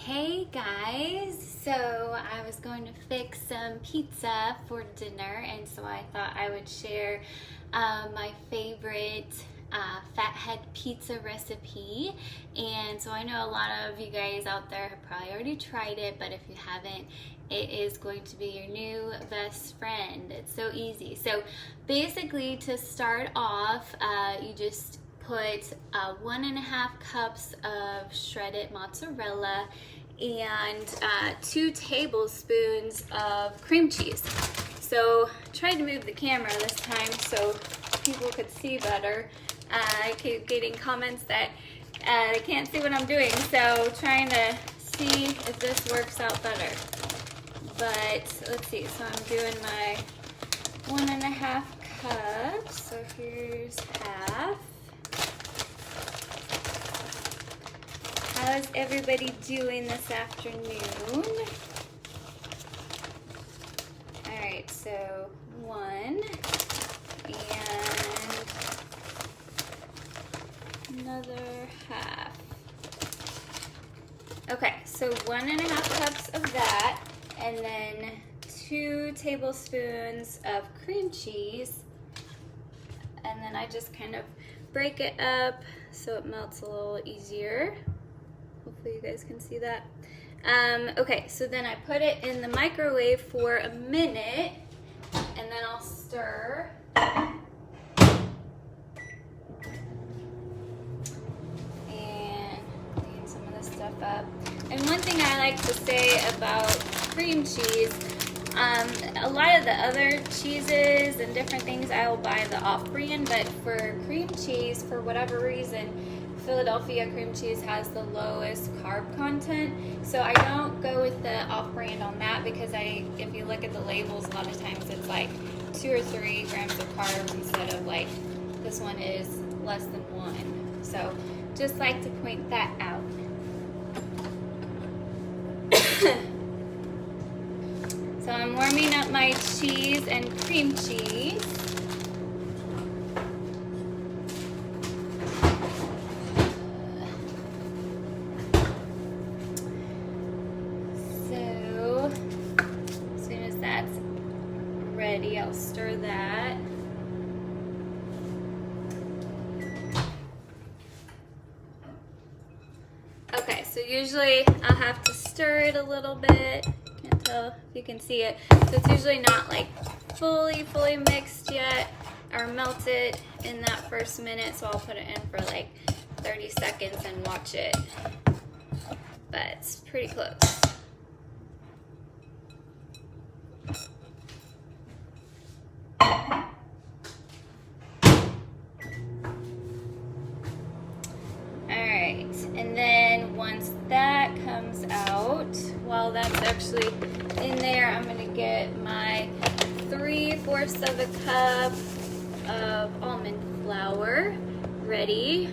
Hey guys, so I was going to fix some pizza for dinner, and so I thought I would share my favorite fathead pizza recipe. And so I know a lot of you guys out there have probably already tried it, but if you haven't, it is going to be your new best friend. It's so easy. So basically, to start off, you just put 1.5 cups of shredded mozzarella and 2 tablespoons of cream cheese. So I tried to move the camera this time so people could see better. I keep getting comments that they can't see what I'm doing, so trying to see if this works out better. But let's see, so I'm doing my 1.5 cups, so here's half. How's everybody doing this afternoon? Alright, so 1 and another half. Okay, so 1.5 cups of that, and then 2 tablespoons of cream cheese, and then I just kind of break it up so it melts a little easier. Hopefully you guys can see that. Okay, so then I put it in the microwave for a minute, and then I'll stir. And clean some of this stuff up. And one thing I like to say about cream cheese, a lot of the other cheeses and different things I will buy the off-brand, but for cream cheese, for whatever reason, Philadelphia cream cheese has the lowest carb content, so I don't go with the off-brand on that because if you look at the labels, a lot of times it's like 2 or 3 grams of carbs instead of like this one is less than 1. So just like to point that out. So I'm warming up my cheese and cream cheese. I'll stir that. Okay, so usually I'll have to stir it a little bit. Can't tell if you can see it. So it's usually not like fully mixed yet or melted in that first minute, so I'll put it in for like 30 seconds and watch it. But it's pretty close. And then once that comes out, while that's actually in there, I'm going to get my 3/4 of a cup of almond flour ready.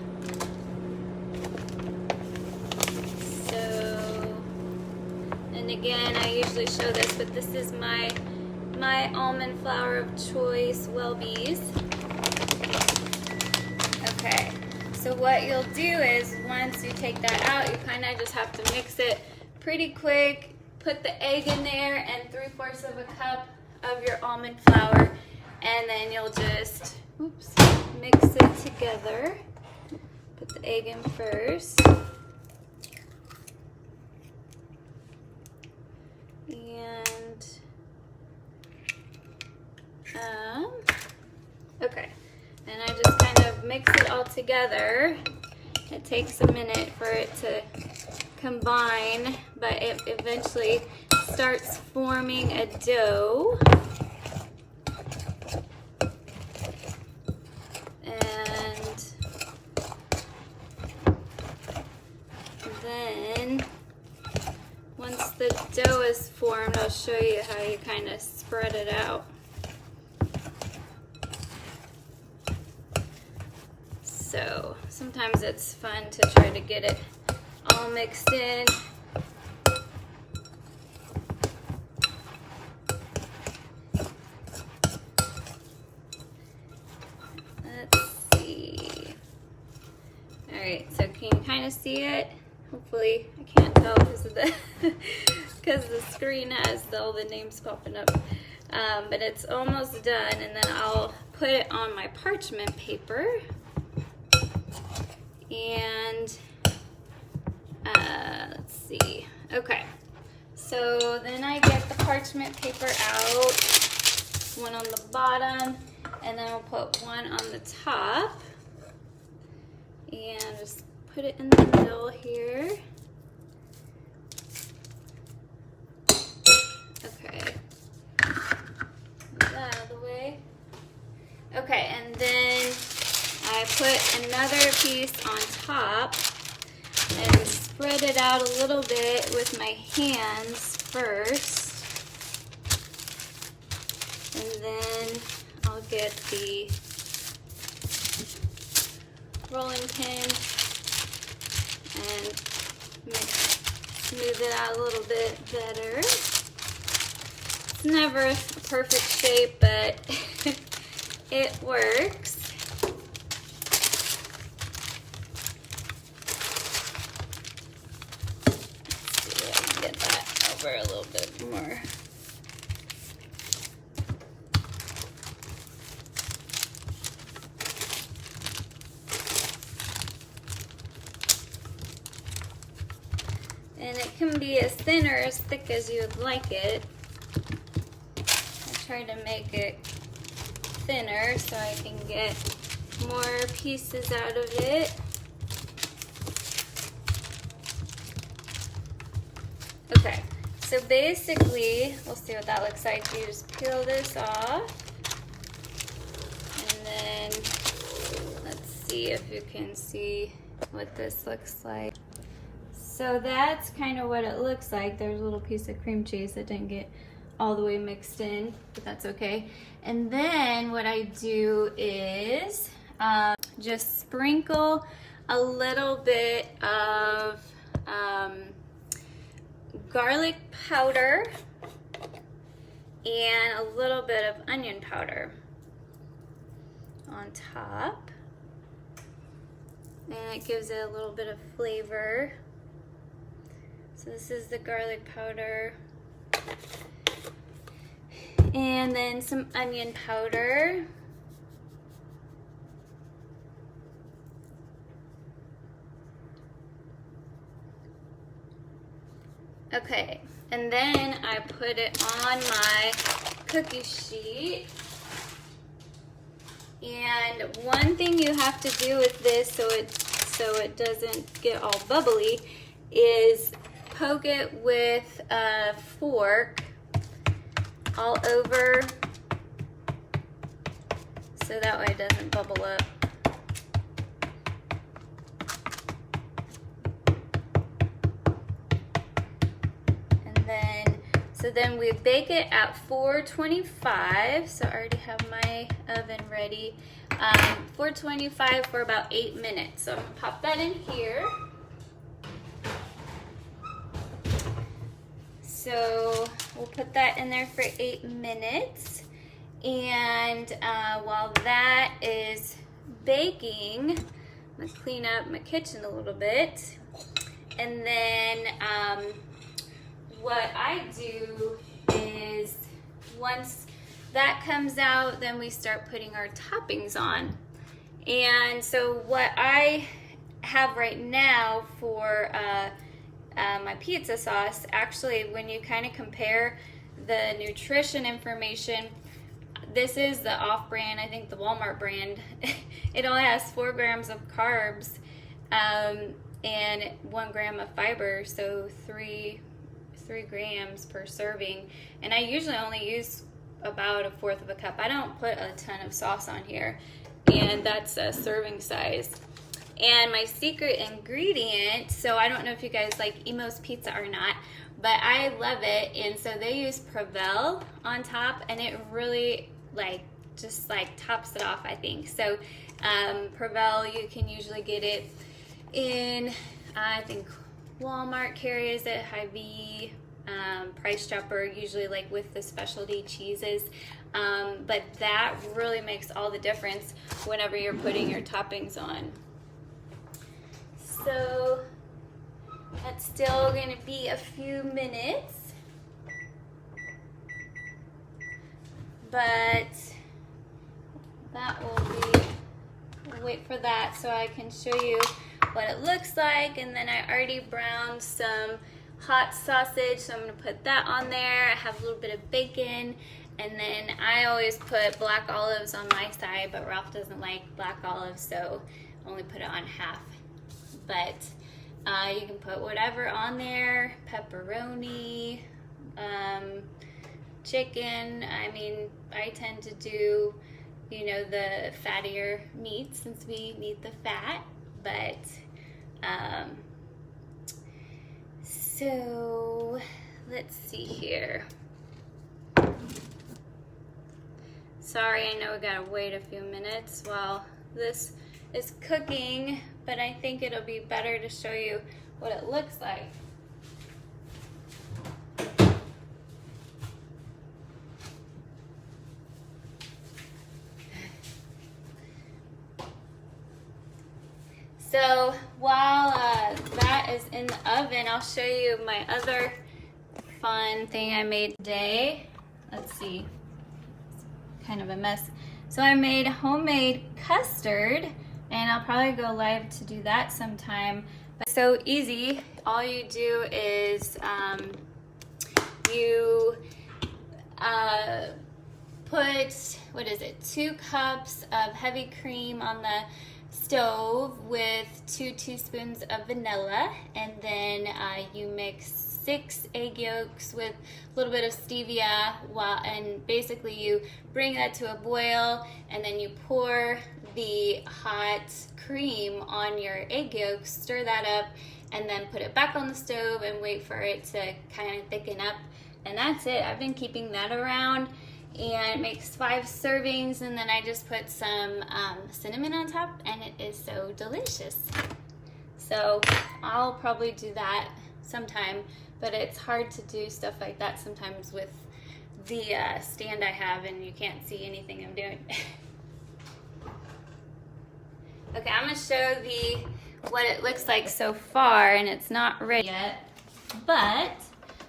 So, and again, I usually show this, but this is my almond flour of choice, Welby's. Okay. So what you'll do is once you take that out, you kind of just have to mix it pretty quick. Put the egg in there and 3/4 of a cup of your almond flour, and then you'll just mix it together. Put the egg in first. And okay. And I just kind of mix it all together. It takes a minute for it to combine, but it eventually starts forming a dough. And then once the dough is formed, I'll show you how you kind of spread it out. So sometimes it's fun to try to get it all mixed in. Let's see. All right, so can you kind of see it? Hopefully, I can't tell because of the because the screen has all the names popping up. But it's almost done, and then I'll put it on my parchment paper. And let's see. Okay, so then I get the parchment paper out, one on the bottom, and then I'll put one on the top, and just put it in the middle here. Okay, move that out of the way. Okay, and then I put another piece on top and spread it out a little bit with my hands first. And then I'll get the rolling pin and smooth it out a little bit better. It's never a perfect shape, but it works. A little bit more. And it can be as thin or as thick as you would like it. I try to make it thinner so I can get more pieces out of it. Okay. So basically, we'll see what that looks like. You just peel this off, and then let's see if you can see what this looks like. So that's kind of what it looks like. There's a little piece of cream cheese that didn't get all the way mixed in, but that's okay. And then what I do is just sprinkle a little bit of garlic powder and a little bit of onion powder on top, and it gives it a little bit of flavor. So this is the garlic powder, and then some onion powder. Okay, and then I put it on my cookie sheet. And one thing you have to do with this so it doesn't get all bubbly is poke it with a fork all over so that way it doesn't bubble up. So then we bake it at 425. So I already have my oven ready. 425 for about 8 minutes. So I'm gonna pop that in here. So we'll put that in there for 8 minutes. And while that is baking, I'm gonna clean up my kitchen a little bit. And then what I do is once that comes out, then we start putting our toppings on. And so what I have right now for my pizza sauce, actually when you kind of compare the nutrition information, this is the off-brand, I think the Walmart brand. It only has 4 grams of carbs and 1 gram of fiber, so 3 grams per serving, and I usually only use about 1/4 of a cup. I don't put a ton of sauce on here, and that's a serving size. And my secret ingredient, so I don't know if you guys like Emo's Pizza or not, but I love it, and so they use Prevel on top, and it really just tops it off, I think. So Prevel, you can usually get it in, I think Walmart carries it, Hy-Vee, Price Chopper, usually with the specialty cheeses. But that really makes all the difference whenever you're putting your toppings on. So That's still going to be a few minutes. But that will be, we'll wait for that so I can show you what it looks like. And then I already browned some hot sausage, so I'm going to put that on there. I have a little bit of bacon, and then I always put black olives on my side, but Ralph doesn't like black olives, so only put it on half. But you can put whatever on there, pepperoni, chicken. I mean, I tend to do, you know, the fattier meat since we need the fat, but so let's see here. Sorry, I know we gotta wait a few minutes while this is cooking, but I think it'll be better to show you what it looks like. So while that is in the oven, I'll show you my other fun thing I made today. Let's see, it's kind of a mess. So I made homemade custard, and I'll probably go live to do that sometime. But it's so easy. All you do is you put, what is it, 2 cups of heavy cream on the stove with 2 teaspoons of vanilla, and then you mix 6 egg yolks with a little bit of stevia, and basically you bring that to a boil, and then you pour the hot cream on your egg yolks, stir that up, and then put it back on the stove and wait for it to kind of thicken up, and that's it. I've been keeping that around, and it makes 5 servings, and then I just put some cinnamon on top, and it is so delicious. So I'll probably do that sometime, but it's hard to do stuff like that sometimes with the stand I have, and you can't see anything I'm doing. Okay, I'm gonna show what it looks like so far, and it's not ready yet, but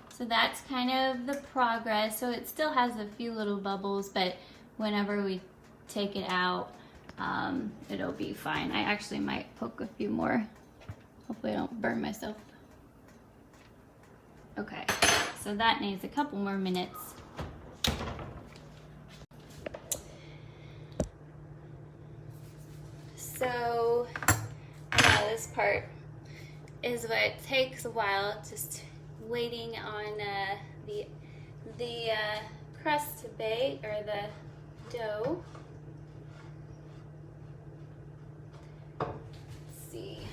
so that's kind of the progress. So it still has a few little bubbles, but whenever we take it out, it'll be fine. I actually might poke a few more. Hopefully I don't burn myself. Okay, so that needs a couple more minutes. So, this part is what takes a while, just waiting on the crust to bake, or the dough. Let's see.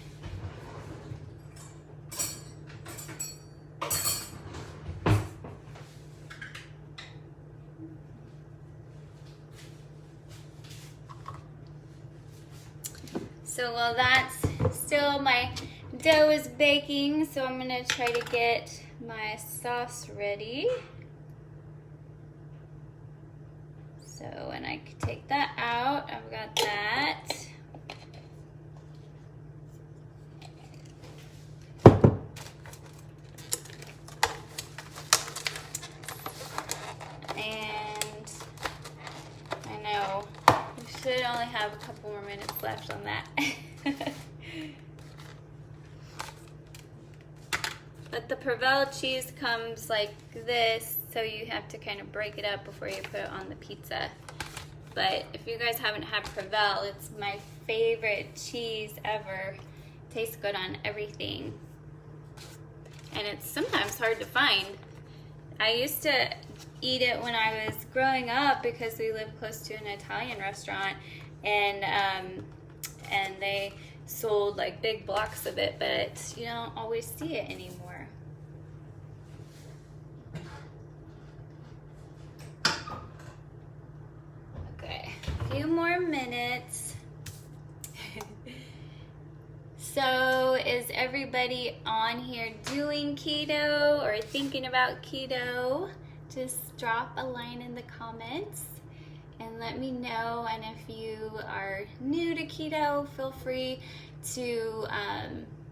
So while that's still, my dough is baking, so I'm gonna try to get my sauce ready. So, and I can take that out. I've got that. And I know we should only have a couple more minutes left on that. But the Provel cheese comes like this, so you have to kind of break it up before you put it on the pizza. But if you guys haven't had Provel, it's my favorite cheese ever. Tastes good on everything. And it's sometimes hard to find. I used to eat it when I was growing up because we lived close to an Italian restaurant, and they sold like big blocks of it, but you don't always see it anymore. Okay, a few more minutes. So is everybody on here doing keto or thinking about keto? Just drop a line in the comments and let me know. And if you are new to keto, feel free to,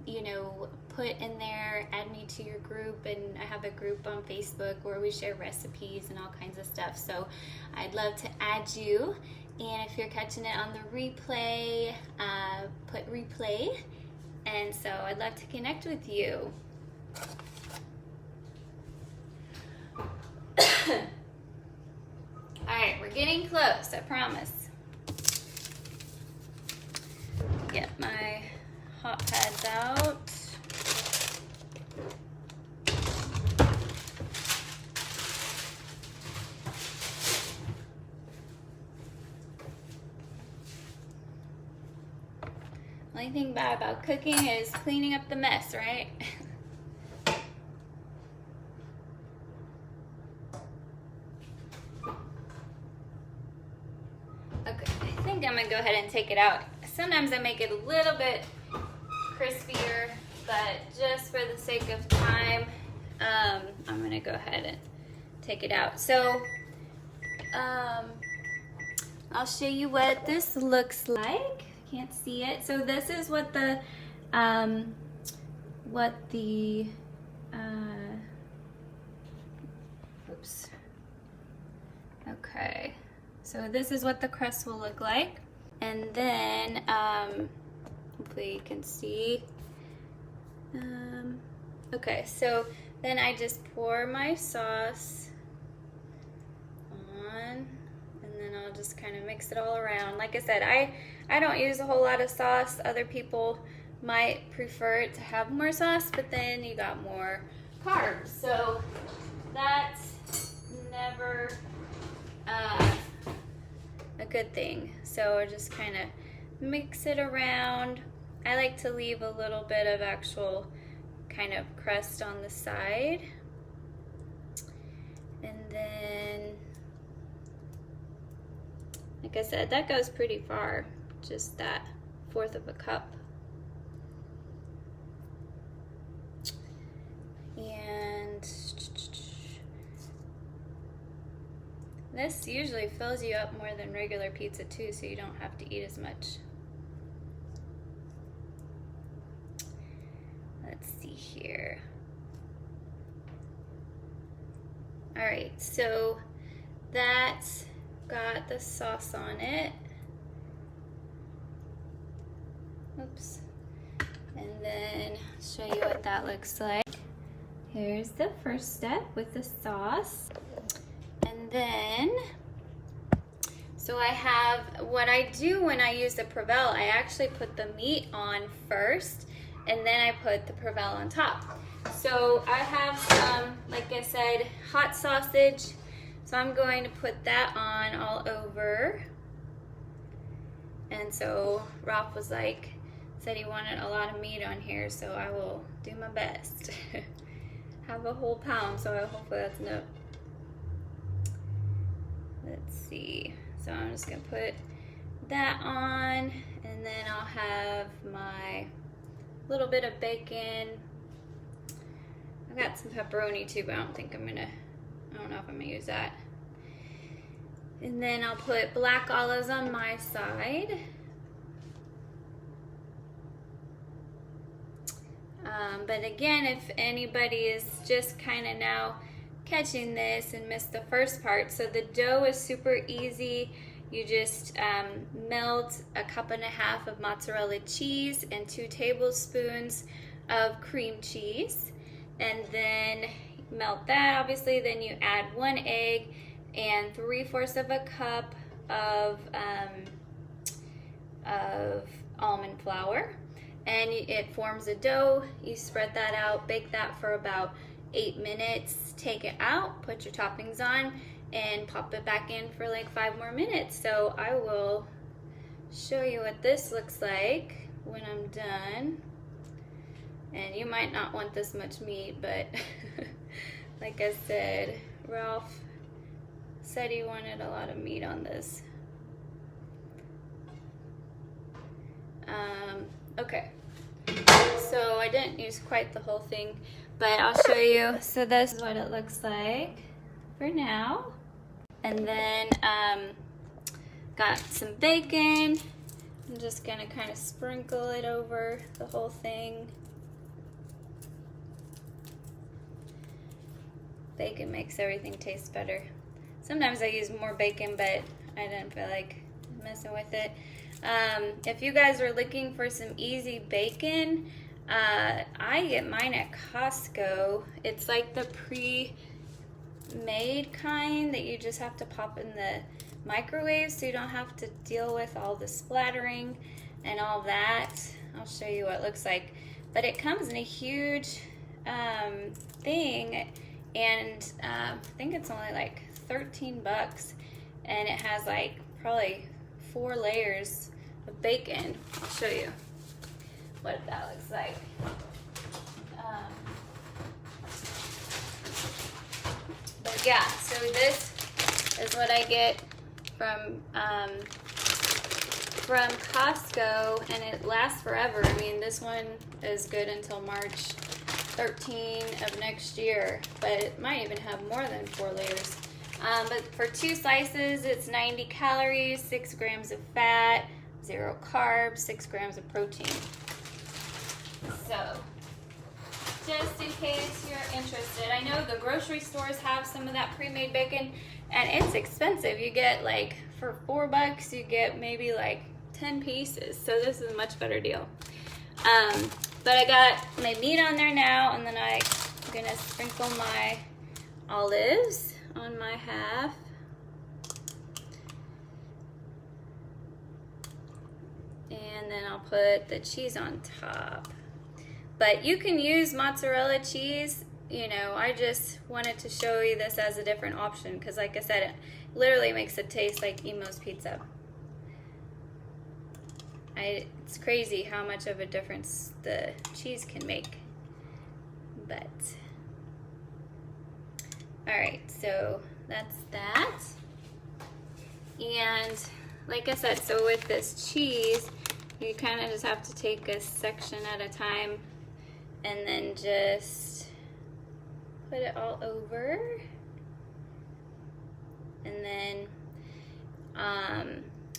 you know, put in there, add me to your group, and I have a group on Facebook where we share recipes and all kinds of stuff. So I'd love to add you. And if you're catching it on the replay, put replay. And so I'd love to connect with you. All right, we're getting close, I promise. Get my hot pads out. Only thing bad about cooking is cleaning up the mess, right? Okay, I think I'm gonna go ahead and take it out. Sometimes I make it a little bit crispier, but just for the sake of time, I'm gonna go ahead and take it out. So, I'll show you what this looks like. Can't see it. So this is what the, oops. Okay. So this is what the crust will look like. And then, hopefully you can see. Okay, so then I just pour my sauce on, and then I'll just kind of mix it all around. Like I said, I don't use a whole lot of sauce. Other people might prefer it to have more sauce, but then you got more carbs. So that's never a good thing. So I just kind of mix it around. I like to leave a little bit of actual kind of crust on the side. And then, like I said, that goes pretty far, just that 1/4 of a cup. And this usually fills you up more than regular pizza too, so you don't have to eat as much. Let's see here. All right, so that's got the sauce on it. Oops. And then I'll show you what that looks like. Here's the first step with the sauce. And then, so I have, what I do when I use the Prevel, I actually put the meat on first, and then I put the Prevel on top. So I have some, like I said, hot sausage. So I'm going to put that on all over. And so Ralph was like, said he wanted a lot of meat on here, so I will do my best. Have a whole pound, so hopefully that's enough. Let's see. So I'm just gonna put that on, and then I'll have my little bit of bacon. I've got some pepperoni too, but I don't know if I'm gonna use that. And then I'll put black olives on my side. But again, if anybody is just kind of now catching this and missed the first part, so the dough is super easy. You just melt 1.5 cups of mozzarella cheese and 2 tablespoons of cream cheese, and then melt that obviously. Then you add 1 egg and 3/4 of a cup of almond flour, and it forms a dough. You spread that out, bake that for about 8 minutes, take it out, put your toppings on, and pop it back in for like 5 more minutes. So I will show you what this looks like when I'm done. And you might not want this much meat, but like I said, Ralph said he wanted a lot of meat on this. Okay, so I didn't use quite the whole thing, but I'll show you. So this is what it looks like for now. And then got some bacon. I'm just gonna kind of sprinkle it over the whole thing. Bacon makes everything taste better. Sometimes I use more bacon, but I didn't feel like messing with it. If you guys are looking for some easy bacon, I get mine at Costco. It's like the pre-made kind that you just have to pop in the microwave, so you don't have to deal with all the splattering and all that. I'll show you what it looks like. But it comes in a huge thing, and I think it's only like 13 bucks, and it has like probably 4 layers of bacon. I'll show you what that looks like. But yeah, so this is what I get from Costco, and it lasts forever. I mean, this one is good until March 13 of next year, but it might even have more than 4 layers. But for 2 slices, it's 90 calories, 6 grams of fat, 0 carbs, 6 grams of protein. So, just in case you're interested, I know the grocery stores have some of that pre-made bacon, and it's expensive. You get like, for $4, you get maybe like 10 pieces. So this is a much better deal. But I got my meat on there now, and then I'm gonna sprinkle my olives on my half. And then I'll put the cheese on top. But you can use mozzarella cheese. You know, I just wanted to show you this as a different option because, like I said, it literally makes it taste like Emo's Pizza. It's crazy how much of a difference the cheese can make. But, alright, so that's that. And, like I said, so with this cheese, you kind of just have to take a section at a time and then just put it all over. And then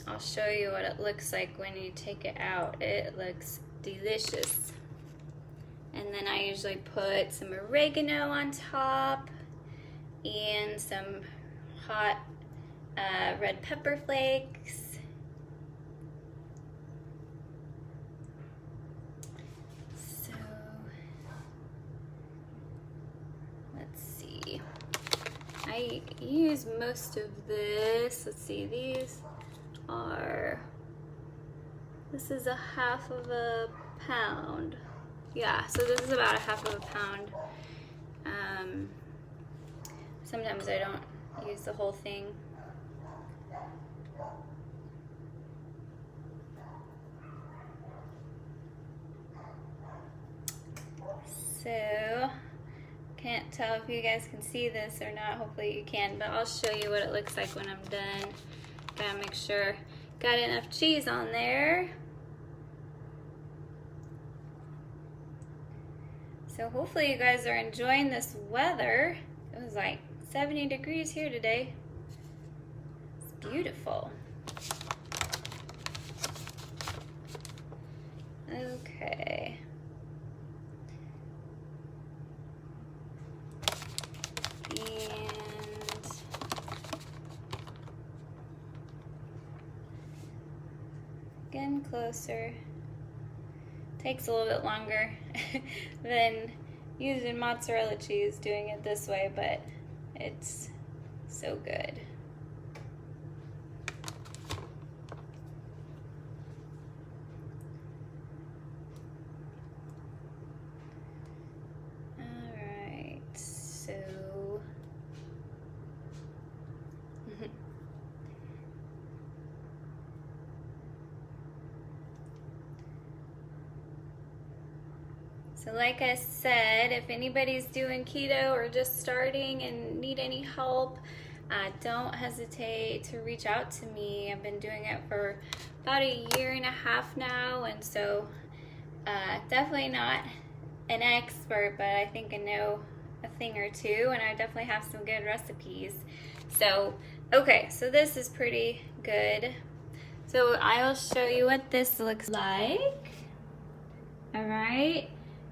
I'll show you what it looks like when you take it out. It looks delicious. And then I usually put some oregano on top and some hot red pepper flakes. So let's see. I use most of this. Let's see, this is a half of a pound. Yeah, so this is about a half of a pound. Sometimes I don't use the whole thing. So, can't tell if you guys can see this or not. Hopefully you can, but I'll show you what it looks like when I'm done. Gotta make sure got enough cheese on there. So hopefully you guys are enjoying this weather. It was like 70 degrees here today. It's beautiful. Okay. Getting closer. Takes a little bit longer than using mozzarella cheese doing it this way, but it's so good. Alright, so So like I said, if anybody's doing keto or just starting and need any help, don't hesitate to reach out to me. I've been doing it for about 1.5 years now, and so definitely not an expert, but I think I know a thing or two, and I definitely have some good recipes. So, okay, so this is pretty good. So I'll show you what this looks like. All right.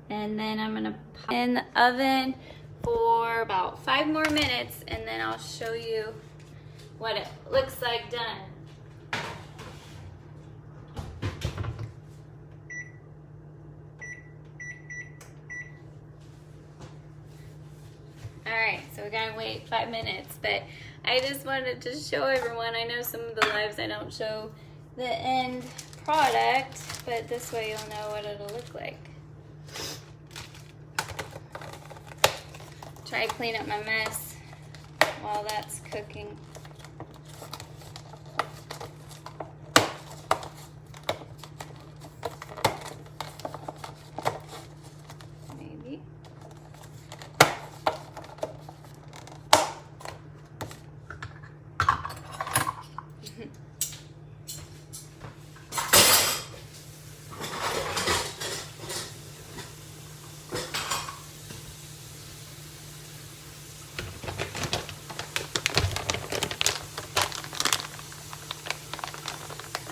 And then I'm gonna pop it in the oven for about 5 more minutes, and then I'll show you what it looks like done. Alright, so we gotta wait 5 minutes, but I just wanted to show everyone. I know some of the lives I don't show the end product, but this way you'll know what it'll look like. Try to clean up my mess while that's cooking. Maybe.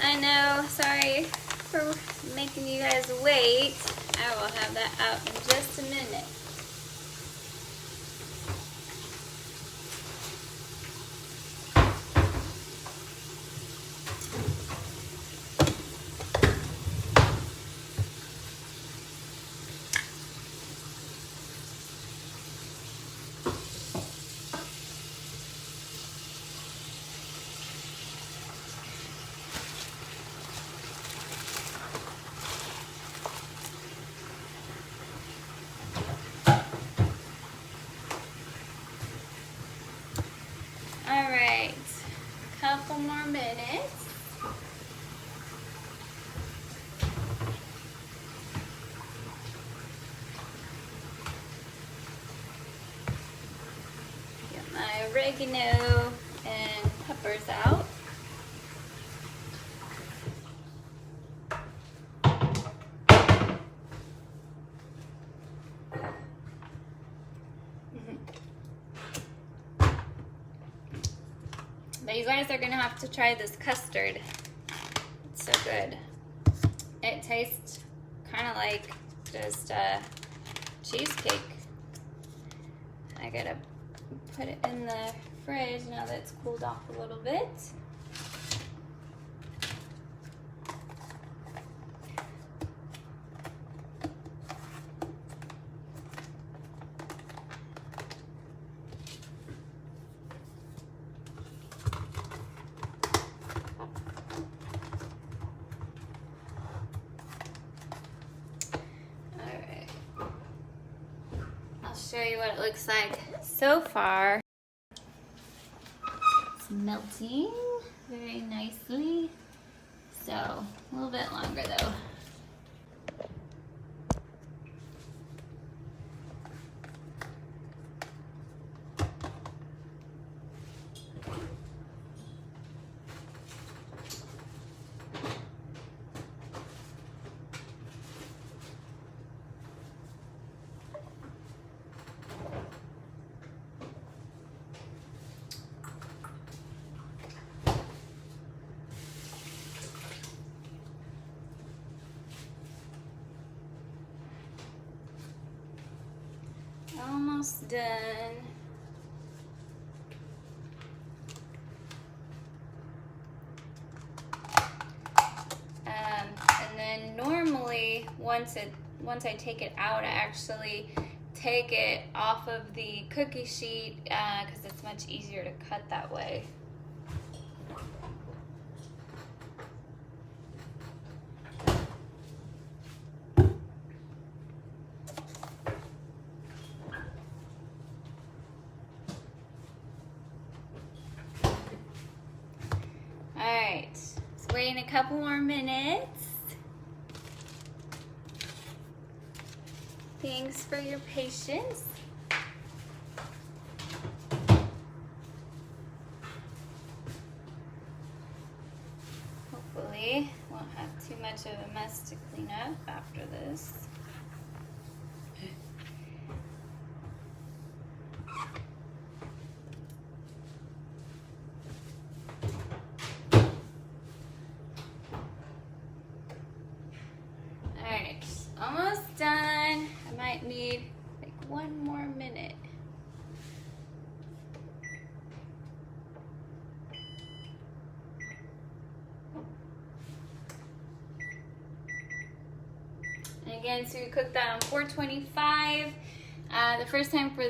I know, sorry for making you guys wait. I will have that out in just a minute. Alright, a couple more minutes. Get my oregano and peppers out. But you guys are gonna have to try this custard. It's so good. It tastes kind of like just cheesecake. I gotta put it in the fridge now that it's cooled off a little bit. I'll show you what it looks like so far. It's melting very nicely. So, a little bit longer though. Almost done. And then normally once I take it out, I actually take it off of the cookie sheet because it's much easier to cut that way. Alright, let's wait a couple more minutes. Thanks for your patience. Hopefully, won't have too much of a mess to clean up after this. Alright, almost done. I might need like 1 more minute. again, so we cook that on 425. The first time for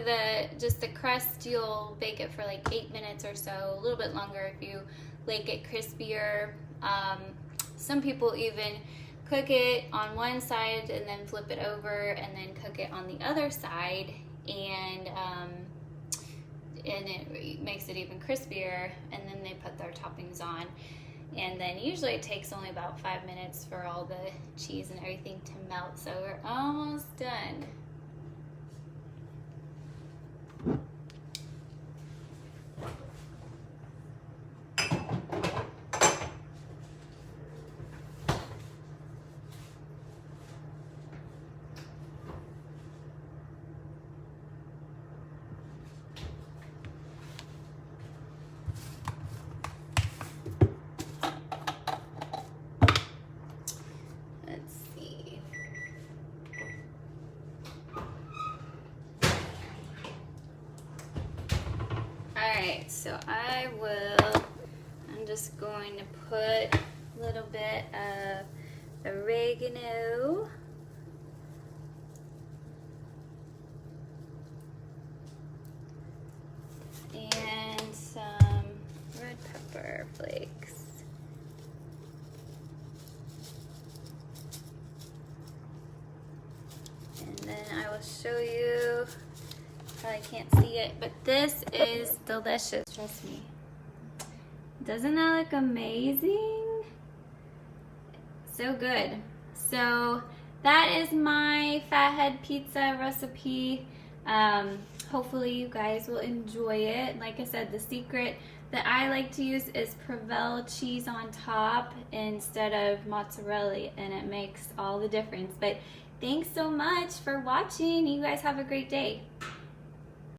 just the crust, you'll bake it for like 8 minutes or so, a little bit longer if you like it crispier. Some people even cook it on one side and then flip it over and then cook it on the other side, and it makes it even crispier, and then they put their toppings on. And then usually it takes only about 5 minutes for all the cheese and everything to melt. So we're almost done. Alright, so I'm just going to put a little bit of oregano. And some red pepper flakes. And then I will show you. Probably can't see it, but this is delicious, trust me. Doesn't that look amazing? So good. So that is my fathead pizza recipe. Hopefully you guys will enjoy it. Like I said, the secret that I like to use is Provolone cheese on top instead of mozzarella, and it makes all the difference. But thanks so much for watching. You guys have a great day.